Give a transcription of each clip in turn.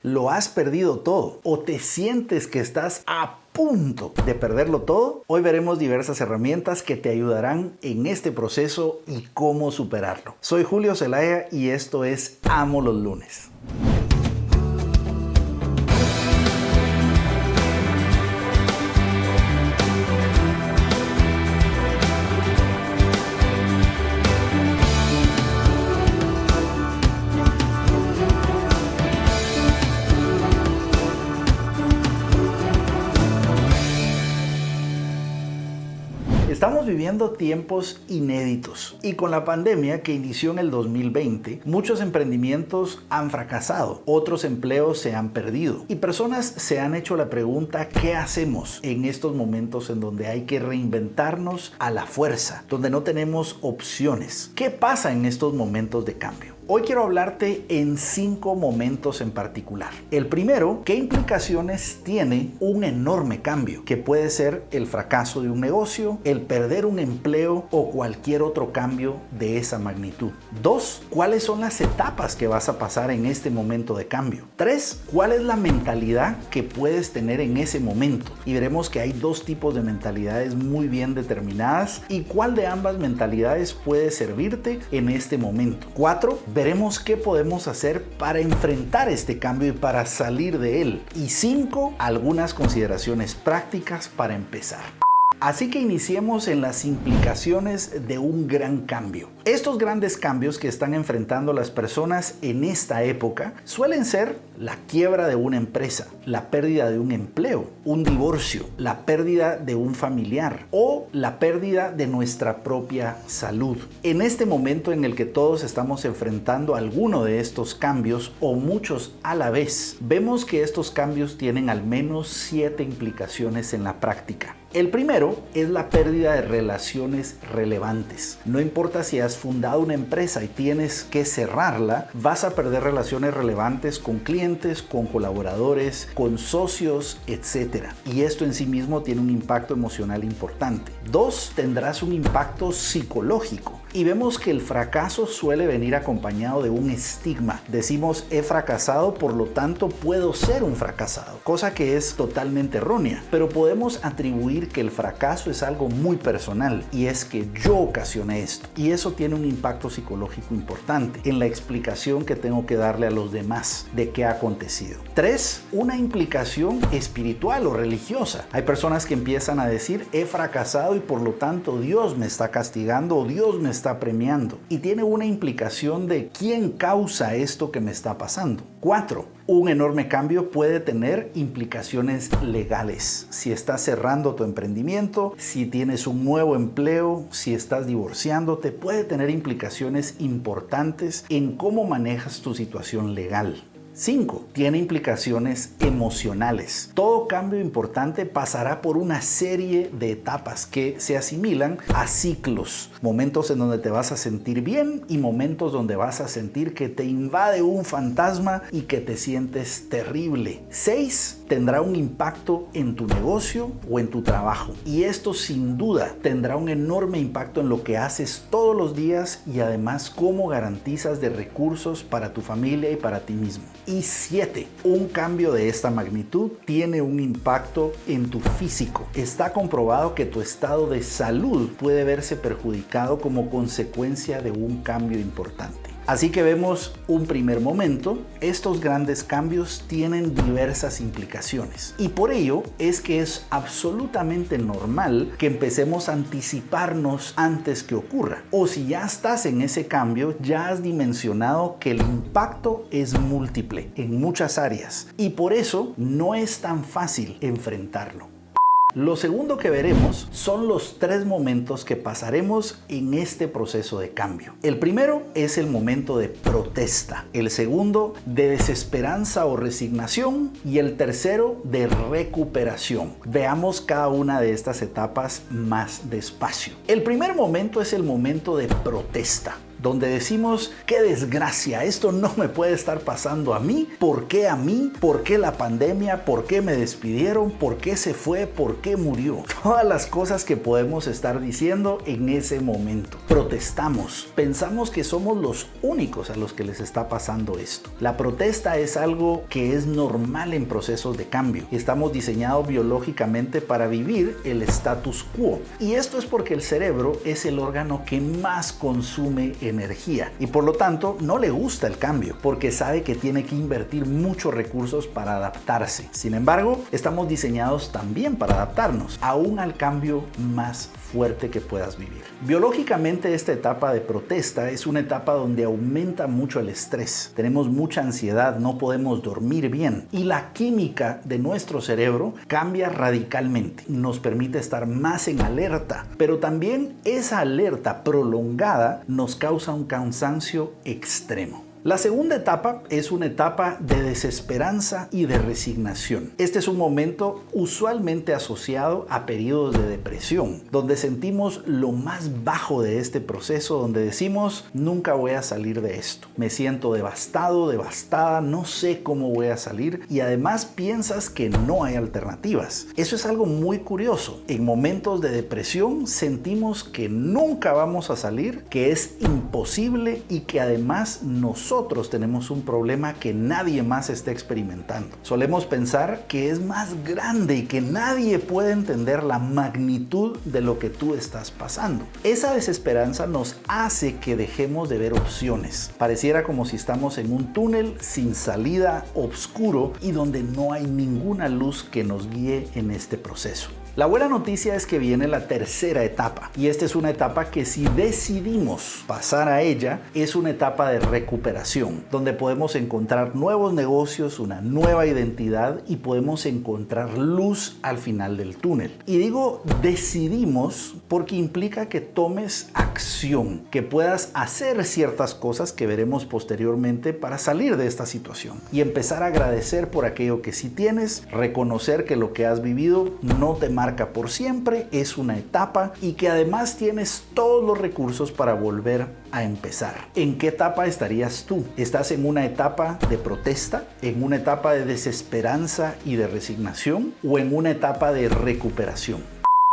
¿Lo has perdido todo o te sientes que estás a punto de perderlo todo? Hoy veremos diversas herramientas que te ayudarán en este proceso y cómo superarlo. Soy Julio Zelaya y esto es Amo los Lunes. Estamos viviendo tiempos inéditos y con la pandemia que inició en el 2020, muchos emprendimientos han fracasado, otros empleos se han perdido y personas se han hecho la pregunta: ¿qué hacemos en estos momentos en donde hay que reinventarnos a la fuerza, donde no tenemos opciones? ¿Qué pasa en estos momentos de cambio? Hoy quiero hablarte en 5 momentos en particular. El primero, ¿qué implicaciones tiene un enorme cambio? Que puede ser el fracaso de un negocio, el perder un empleo o cualquier otro cambio de esa magnitud. 2, ¿cuáles son las etapas que vas a pasar en este momento de cambio? 3, ¿cuál es la mentalidad que puedes tener en ese momento? Y veremos que hay 2 tipos de mentalidades muy bien determinadas y cuál de ambas mentalidades puede servirte en este momento. 4, veremos qué podemos hacer para enfrentar este cambio y para salir de él. Y 5, algunas consideraciones prácticas para empezar. Así que iniciemos en las implicaciones de un gran cambio. Estos grandes cambios que están enfrentando las personas en esta época suelen ser la quiebra de una empresa, la pérdida de un empleo, un divorcio, la pérdida de un familiar o la pérdida de nuestra propia salud. En este momento en el que todos estamos enfrentando alguno de estos cambios o muchos a la vez, vemos que estos cambios tienen al menos 7 implicaciones en la práctica. El primero es la pérdida de relaciones relevantes. No importa si has fundado una empresa y tienes que cerrarla, vas a perder relaciones relevantes con clientes, con colaboradores, con socios, etc. Y esto en sí mismo tiene un impacto emocional importante. 2, tendrás un impacto psicológico. Y vemos que el fracaso suele venir acompañado de un estigma. Decimos: he fracasado, por lo tanto puedo ser un fracasado, cosa que es totalmente errónea. Pero podemos atribuir que el fracaso es algo muy personal y es que yo ocasioné esto. Y eso tiene un impacto psicológico importante en la explicación que tengo que darle a los demás de qué ha acontecido. 3, una implicación espiritual o religiosa. Hay personas que empiezan a decir: he fracasado y por lo tanto Dios me está castigando o Dios me está premiando, y tiene una implicación de quién causa esto que me está pasando. 4, un enorme cambio puede tener implicaciones legales. Si estás cerrando tu emprendimiento, si tienes un nuevo empleo, si estás divorciándote, puede tener implicaciones importantes en cómo manejas tu situación legal. 5, tiene implicaciones emocionales. Todo cambio importante pasará por una serie de etapas que se asimilan a ciclos. Momentos en donde te vas a sentir bien y momentos donde vas a sentir que te invade un fantasma y que te sientes terrible. 6, tendrá un impacto en tu negocio o en tu trabajo. Y esto sin duda tendrá un enorme impacto en lo que haces todos los días y además cómo garantizas de recursos para tu familia y para ti mismo. Y 7, un cambio de esta magnitud tiene un impacto en tu físico. Está comprobado que tu estado de salud puede verse perjudicado como consecuencia de un cambio importante. Así que vemos un primer momento: estos grandes cambios tienen diversas implicaciones y por ello es que es absolutamente normal que empecemos a anticiparnos antes que ocurra. O si ya estás en ese cambio, ya has dimensionado que el impacto es múltiple en muchas áreas y por eso no es tan fácil enfrentarlo. Lo segundo que veremos son los 3 momentos que pasaremos en este proceso de cambio. El primero es el momento de protesta, el segundo de desesperanza o resignación y el tercero de recuperación. Veamos cada una de estas etapas más despacio. El primer momento es el momento de protesta. donde decimos, qué desgracia, esto no me puede estar pasando a mí. ¿Por qué a mí? ¿Por qué la pandemia? ¿Por qué me despidieron? ¿Por qué se fue? ¿Por qué murió? Todas las cosas que podemos estar diciendo en ese momento. Protestamos, pensamos que somos los únicos a los que les está pasando esto. La protesta es algo que es normal en procesos de cambio. Estamos diseñados biológicamente para vivir el status quo. Y esto es porque el cerebro es el órgano que más consume energía y por lo tanto no le gusta el cambio porque sabe que tiene que invertir muchos recursos para adaptarse. Sin embargo, estamos diseñados también para adaptarnos, aún al cambio más fuerte que puedas vivir. Biológicamente, esta etapa de protesta es una etapa donde aumenta mucho el estrés. Tenemos mucha ansiedad, no podemos dormir bien y la química de nuestro cerebro cambia radicalmente. Nos permite estar más en alerta, pero también esa alerta prolongada nos causa un cansancio extremo. La segunda etapa es una etapa de desesperanza y de resignación. Este es un momento usualmente asociado a periodos de depresión, donde sentimos lo más bajo de este proceso, donde decimos, nunca voy a salir de esto. Me siento devastado, devastada, no sé cómo voy a salir y además piensas que no hay alternativas. Eso es algo muy curioso. En momentos de depresión sentimos que nunca vamos a salir, que es imposible y que además nosotros tenemos un problema que nadie más está experimentando. Solemos pensar que es más grande y que nadie puede entender la magnitud de lo que tú estás pasando. Esa desesperanza nos hace que dejemos de ver opciones. Pareciera como si estamos en un túnel sin salida, oscuro y donde no hay ninguna luz que nos guíe en este proceso. La buena noticia es que viene la tercera etapa y esta es una etapa que si decidimos pasar a ella es una etapa de recuperación donde podemos encontrar nuevos negocios, una nueva identidad y podemos encontrar luz al final del túnel. Y digo decidimos porque implica que tomes acción, que puedas hacer ciertas cosas que veremos posteriormente para salir de esta situación y empezar a agradecer por aquello que sí tienes, reconocer que lo que has vivido no te marca por siempre, es una etapa y que además tienes todos los recursos para volver a empezar. ¿En qué etapa estarías tú? ¿Estás en una etapa de protesta, en una etapa de desesperanza y de resignación o en una etapa de recuperación?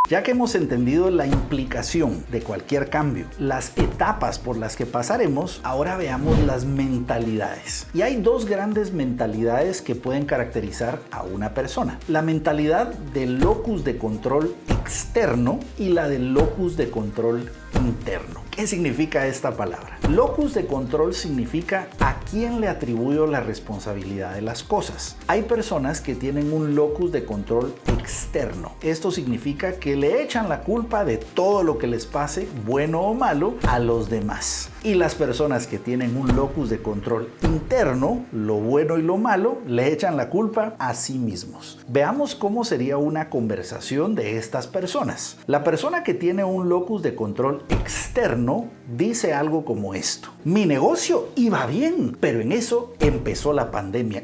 Ya que hemos entendido la implicación de cualquier cambio, las etapas por las que pasaremos, ahora veamos las mentalidades. Y hay dos grandes mentalidades que pueden caracterizar a una persona. La mentalidad del locus de control externo y la del locus de control interno. ¿Qué significa esta palabra? Locus de control significa a quién le atribuyo la responsabilidad de las cosas. Hay personas que tienen un locus de control externo. Esto significa que le echan la culpa de todo lo que les pase, bueno o malo, a los demás. Y las personas que tienen un locus de control interno, lo bueno y lo malo, le echan la culpa a sí mismos. Veamos cómo sería una conversación de estas personas. La persona que tiene un locus de control externo dice algo como esto: mi negocio iba bien, pero en eso empezó la pandemia.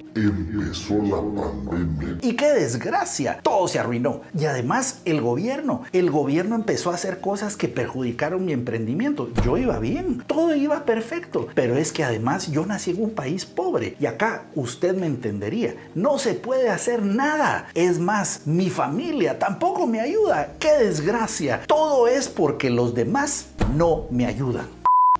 Y qué desgracia, todo se arruinó. Y además el gobierno empezó a hacer cosas que perjudicaron mi emprendimiento. Yo iba bien, todo iba perfecto, pero es que además yo nací en un país pobre y acá usted me entendería, no se puede hacer nada. Es más, mi familia tampoco me ayuda. Qué desgracia, todo es porque los demás no me ayudan.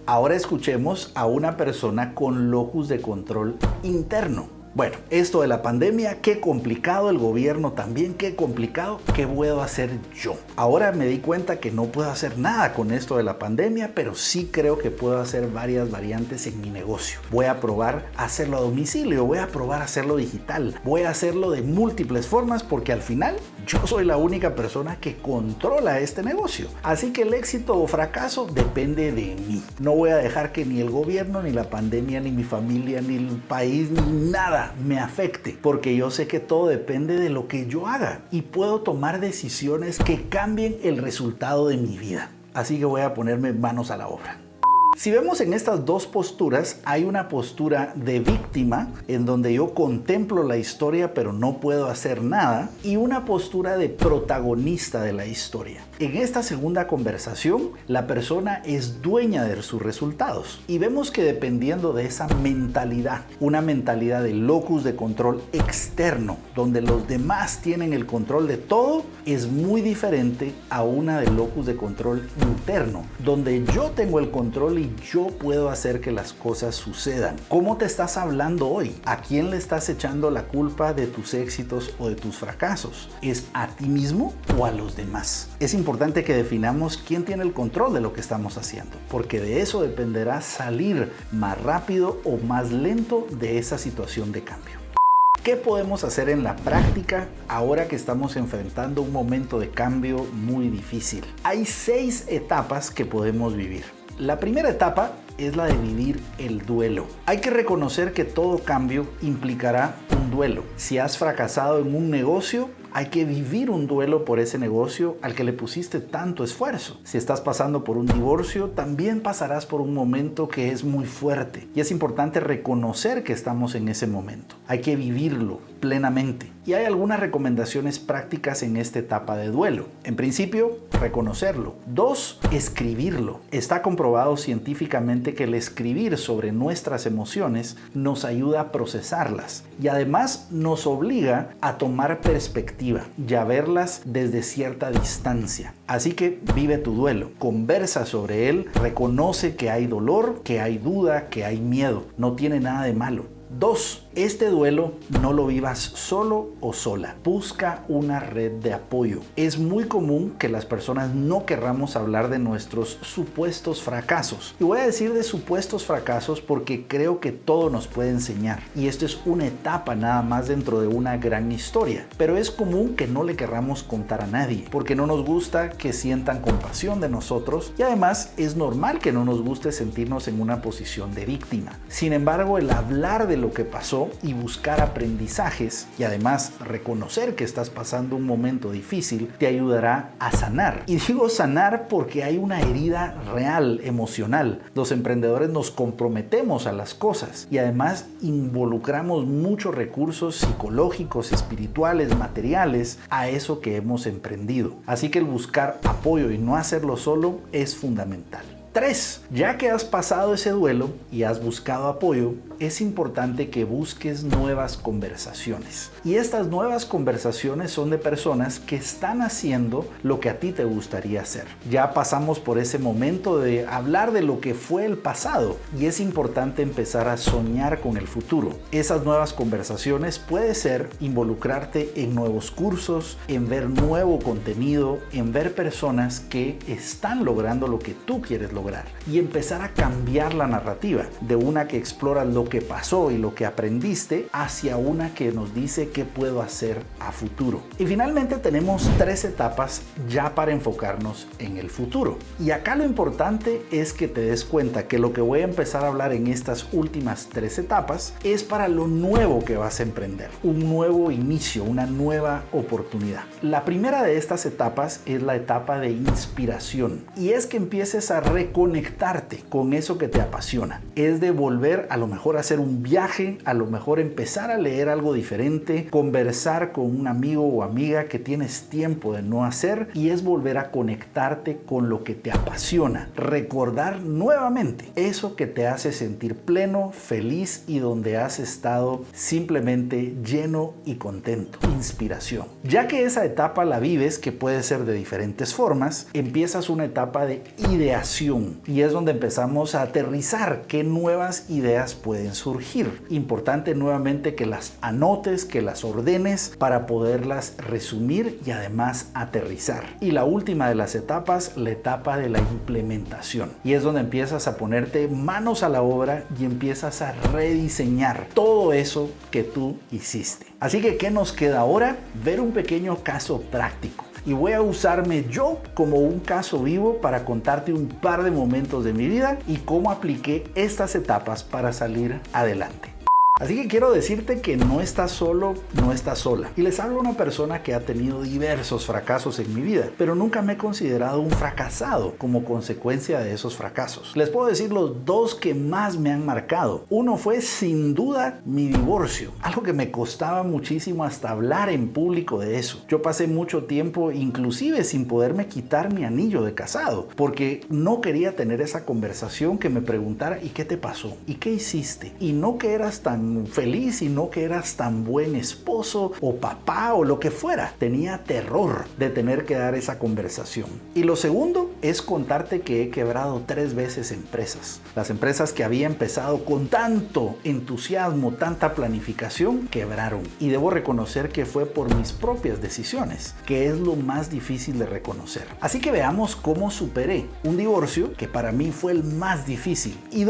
Ahora escuchemos a una persona con locus de control interno. Bueno, esto de la pandemia, qué complicado, el gobierno también, qué complicado, ¿qué puedo hacer yo? Ahora me di cuenta que no puedo hacer nada con esto de la pandemia, pero sí creo que puedo hacer varias variantes en mi negocio. Voy a probar a hacerlo a domicilio, voy a probar a hacerlo digital, voy a hacerlo de múltiples formas porque al final yo soy la única persona que controla este negocio. Así que el éxito o fracaso depende de mí. No voy a dejar que ni el gobierno, ni la pandemia, ni mi familia, ni el país, ni nada me afecte, porque yo sé que todo depende de lo que yo haga y puedo tomar decisiones que cambien el resultado de mi vida. Así que voy a ponerme manos a la obra. Si vemos en estas dos posturas, hay una postura de víctima, en donde yo contemplo la historia pero no puedo hacer nada, y una postura de protagonista de la historia. En esta segunda conversación, la persona es dueña de sus resultados, y vemos que dependiendo de esa mentalidad, una mentalidad de locus de control externo, donde los demás tienen el control de todo, es muy diferente a una de locus de control interno, donde yo tengo el control y yo puedo hacer que las cosas sucedan. ¿Cómo te estás hablando hoy? ¿A quién le estás echando la culpa de tus éxitos o de tus fracasos? ¿Es a ti mismo o a los demás? Es importante que definamos quién tiene el control de lo que estamos haciendo, porque de eso dependerá salir más rápido o más lento de esa situación de cambio. ¿Qué podemos hacer en la práctica ahora que estamos enfrentando un momento de cambio muy difícil? Hay 6 etapas que podemos vivir. La primera etapa es la de vivir el duelo. Hay que reconocer que todo cambio implicará un duelo. Si has fracasado en un negocio, hay que vivir un duelo por ese negocio al que le pusiste tanto esfuerzo. Si estás pasando por un divorcio, también pasarás por un momento que es muy fuerte. Y es importante reconocer que estamos en ese momento. Hay que vivirlo plenamente. Y hay algunas recomendaciones prácticas en esta etapa de duelo. En principio, reconocerlo. 2, escribirlo. Está comprobado científicamente que el escribir sobre nuestras emociones nos ayuda a procesarlas y además nos obliga a tomar perspectiva y a verlas desde cierta distancia. Así que vive tu duelo, conversa sobre él, reconoce que hay dolor, que hay duda, que hay miedo. No tiene nada de malo. 2, este duelo no lo vivas solo o sola. Busca una red de apoyo. Es muy común que las personas no querramos hablar de nuestros supuestos fracasos. Y voy a decir de supuestos fracasos porque creo que todo nos puede enseñar. Y esto es una etapa nada más dentro de una gran historia. Pero es común que no le querramos contar a nadie, porque no nos gusta que sientan compasión de nosotros y además es normal que no nos guste sentirnos en una posición de víctima. Sin embargo, el hablar de lo que pasó y buscar aprendizajes y además reconocer que estás pasando un momento difícil te ayudará a sanar. Y digo sanar porque hay una herida real, emocional. Los emprendedores nos comprometemos a las cosas y además involucramos muchos recursos psicológicos, espirituales, materiales a eso que hemos emprendido. Así que el buscar apoyo y no hacerlo solo es fundamental. 3. Ya que has pasado ese duelo y has buscado apoyo, es importante que busques nuevas conversaciones. Y estas nuevas conversaciones son de personas que están haciendo lo que a ti te gustaría hacer. Ya pasamos por ese momento de hablar de lo que fue el pasado y es importante empezar a soñar con el futuro. Esas nuevas conversaciones puede ser involucrarte en nuevos cursos, en ver nuevo contenido, en ver personas que están logrando lo que tú quieres lograr y empezar a cambiar la narrativa de una que explora lo que pasó y lo que aprendiste hacia una que nos dice qué puedo hacer a futuro. Y finalmente tenemos 3 etapas ya para enfocarnos en el futuro. Y acá lo importante es que te des cuenta que lo que voy a empezar a hablar en estas últimas 3 etapas es para lo nuevo que vas a emprender, un nuevo inicio, una nueva oportunidad. La primera de estas etapas es la etapa de inspiración y es que empieces a reconectarte con eso que te apasiona. Es de volver a lo mejor a hacer un viaje, a lo mejor empezar a leer algo diferente, conversar con un amigo o amiga que tienes tiempo de no hacer y es volver a conectarte con lo que te apasiona. Recordar nuevamente eso que te hace sentir pleno, feliz y donde has estado simplemente lleno y contento. Inspiración. Ya que esa etapa la vives, que puede ser de diferentes formas, empiezas una etapa de ideación y es donde empezamos a aterrizar qué nuevas ideas pueden surgir. Importante nuevamente que las anotes, que las ordenes para poderlas resumir y además aterrizar. Y la última de las etapas, la etapa de la implementación. Y es donde empiezas a ponerte manos a la obra y empiezas a rediseñar todo eso que tú hiciste. Así que, ¿qué nos queda ahora? Ver un pequeño caso práctico. Y voy a usarme yo como un caso vivo para contarte un par de momentos de mi vida y cómo apliqué estas etapas para salir adelante. Así que quiero decirte que no estás solo, no estás sola. Y les hablo a una persona que ha tenido diversos fracasos en mi vida, pero nunca me he considerado un fracasado como consecuencia de esos fracasos. Les puedo decir los dos que más me han marcado. Uno fue sin duda mi divorcio, algo que me costaba muchísimo hasta hablar en público de eso. Yo pasé mucho tiempo inclusive sin poderme quitar mi anillo de casado, porque no quería tener esa conversación que me preguntara ¿y qué te pasó? ¿Y qué hiciste? Y no que eras tan feliz y no que eras tan buen esposo o papá o lo que fuera. Tenía terror de tener que dar esa conversación. Y lo segundo es contarte que he quebrado 3 veces empresas. Las empresas que había empezado con tanto entusiasmo, tanta planificación, quebraron. Y debo reconocer que fue por mis propias decisiones, que es lo más difícil de reconocer. Así que veamos cómo superé un divorcio que para mí fue el más difícil y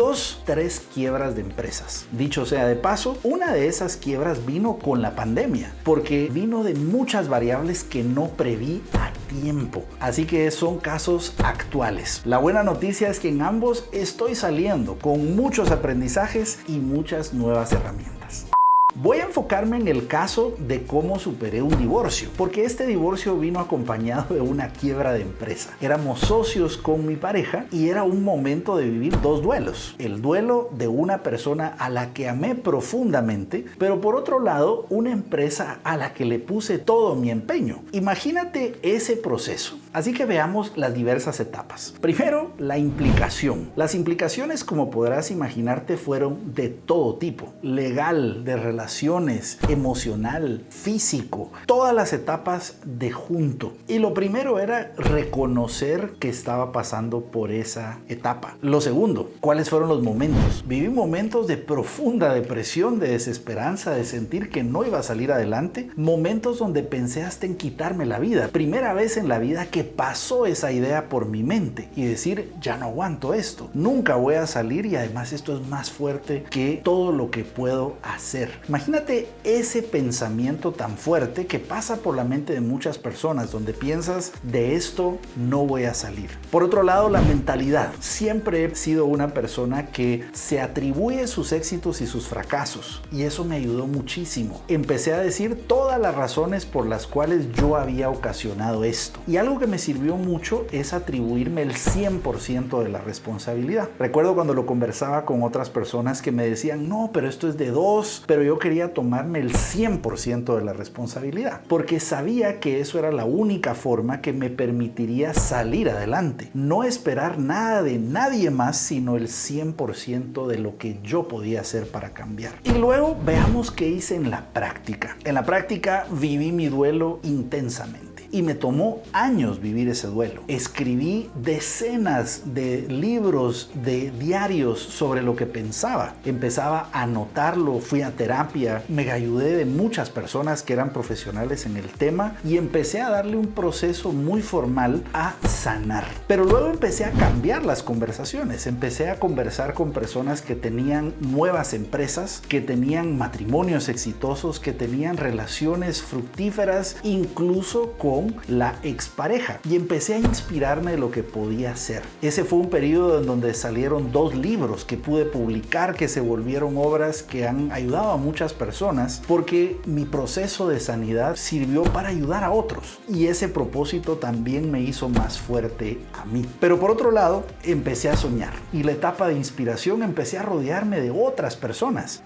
3 quiebras de empresas. Dicho sea de paso, una de esas quiebras vino con la pandemia, porque vino de muchas variables que no preví a tiempo. Así que son casos actuales. La buena noticia es que en ambos estoy saliendo con muchos aprendizajes y muchas nuevas herramientas. Voy a enfocarme en el caso de cómo superé un divorcio, porque este divorcio vino acompañado de una quiebra de empresa. Éramos socios con mi pareja y era un momento de vivir 2 duelos. El duelo de una persona a la que amé profundamente, pero por otro lado, una empresa a la que le puse todo mi empeño. Imagínate ese proceso. Así que veamos las diversas etapas. Primero, la implicación. Las implicaciones, como podrás imaginarte, fueron de todo tipo. Legal, de relaciones, emocional, físico. Todas las etapas de junto. Y lo primero era reconocer que estaba pasando por esa etapa. Lo segundo, ¿cuáles fueron los momentos? Viví momentos de profunda depresión, de desesperanza, de sentir que no iba a salir adelante. Momentos donde pensé hasta en quitarme la vida. Primera vez en la vida que pasó esa idea por mi mente y decir, ya no aguanto esto, nunca voy a salir y además esto es más fuerte que todo lo que puedo hacer. Imagínate ese pensamiento tan fuerte que pasa por la mente de muchas personas, donde piensas, de esto no voy a salir. Por otro lado, la mentalidad. Siempre he sido una persona que se atribuye sus éxitos y sus fracasos y eso me ayudó muchísimo. Empecé a decir todas las razones por las cuales yo había ocasionado esto. Y algo que me sirvió mucho es atribuirme el 100% de la responsabilidad. Recuerdo cuando lo conversaba con otras personas que me decían, no, pero esto es de 2, pero yo quería tomarme el 100% de la responsabilidad, porque sabía que eso era la única forma que me permitiría salir adelante. No esperar nada de nadie más, sino el 100% de lo que yo podía hacer para cambiar. Y luego veamos qué hice en la práctica. En la práctica viví mi duelo intensamente. Y me tomó años vivir ese duelo. Escribí decenas de libros, de diarios sobre lo que pensaba. Empezaba a anotarlo, fui a terapia, me ayudé de muchas personas que eran profesionales en el tema y empecé a darle un proceso muy formal a sanar. Pero luego empecé a cambiar las conversaciones. Empecé a conversar con personas que tenían nuevas empresas, que tenían matrimonios exitosos, que tenían relaciones fructíferas, incluso con la expareja, y empecé a inspirarme de lo que podía hacer. Ese fue un periodo en donde salieron 2 libros que pude publicar, que se volvieron obras que han ayudado a muchas personas, porque mi proceso de sanidad sirvió para ayudar a otros y ese propósito también me hizo más fuerte a mí. Pero por otro lado, empecé a soñar y la etapa de inspiración empecé a rodearme de otras personas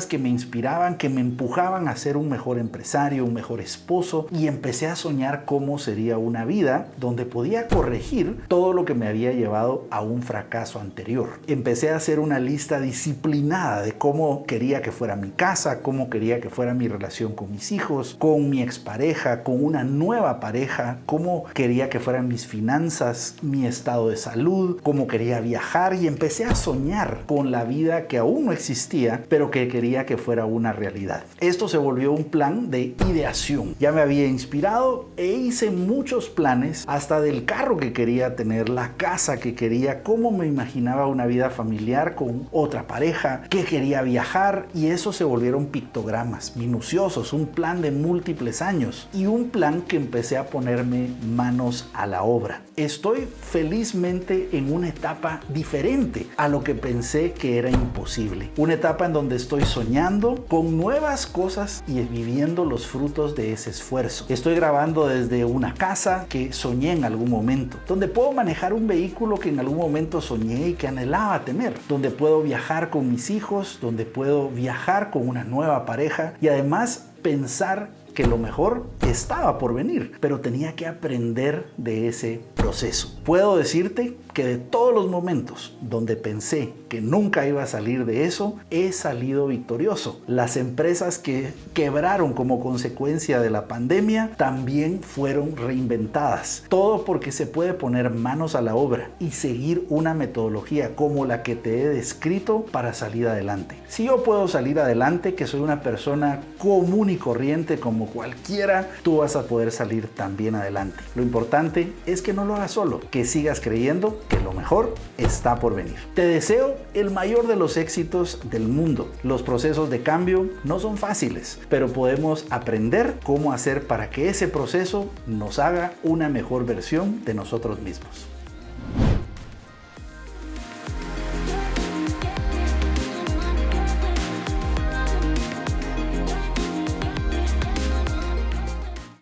que me inspiraban, que me empujaban a ser un mejor empresario, un mejor esposo, y empecé a soñar cómo sería una vida donde podía corregir todo lo que me había llevado a un fracaso anterior. Empecé a hacer una lista disciplinada de cómo quería que fuera mi casa, cómo quería que fuera mi relación con mis hijos, con mi expareja, con una nueva pareja, cómo quería que fueran mis finanzas, mi estado de salud, cómo quería viajar, y empecé a soñar con la vida que aún no existía, pero que quería que fuera una realidad. Esto se volvió un plan de ideación. Ya me había inspirado, he e hice muchos planes, hasta del carro que quería tener, la casa que quería, cómo me imaginaba una vida familiar con otra pareja, que quería viajar, y eso se volvieron pictogramas minuciosos, un plan de múltiples años y un plan que empecé a ponerme manos a la obra. Estoy felizmente en una etapa diferente a lo que pensé que era imposible. Una etapa en donde estoy soñando con nuevas cosas y viviendo los frutos de ese esfuerzo. Estoy grabando desde una casa que soñé en algún momento, donde puedo manejar un vehículo que en algún momento soñé y que anhelaba tener, donde puedo viajar con mis hijos, donde puedo viajar con una nueva pareja y además pensar que lo mejor estaba por venir, pero tenía que aprender de ese proceso. Puedo decirte que de todos los momentos donde pensé que nunca iba a salir de eso, he salido victorioso. Las empresas que quebraron como consecuencia de la pandemia también fueron reinventadas. Todo porque se puede poner manos a la obra y seguir una metodología como la que te he descrito para salir adelante. Si yo puedo salir adelante, que soy una persona común y corriente como cualquiera, tú vas a poder salir también adelante. Lo importante es que no lo hagas solo, que sigas creyendo que lo mejor está por venir. Te deseo el mayor de los éxitos del mundo. Los procesos de cambio no son fáciles, pero podemos aprender cómo hacer para que ese proceso nos haga una mejor versión de nosotros mismos.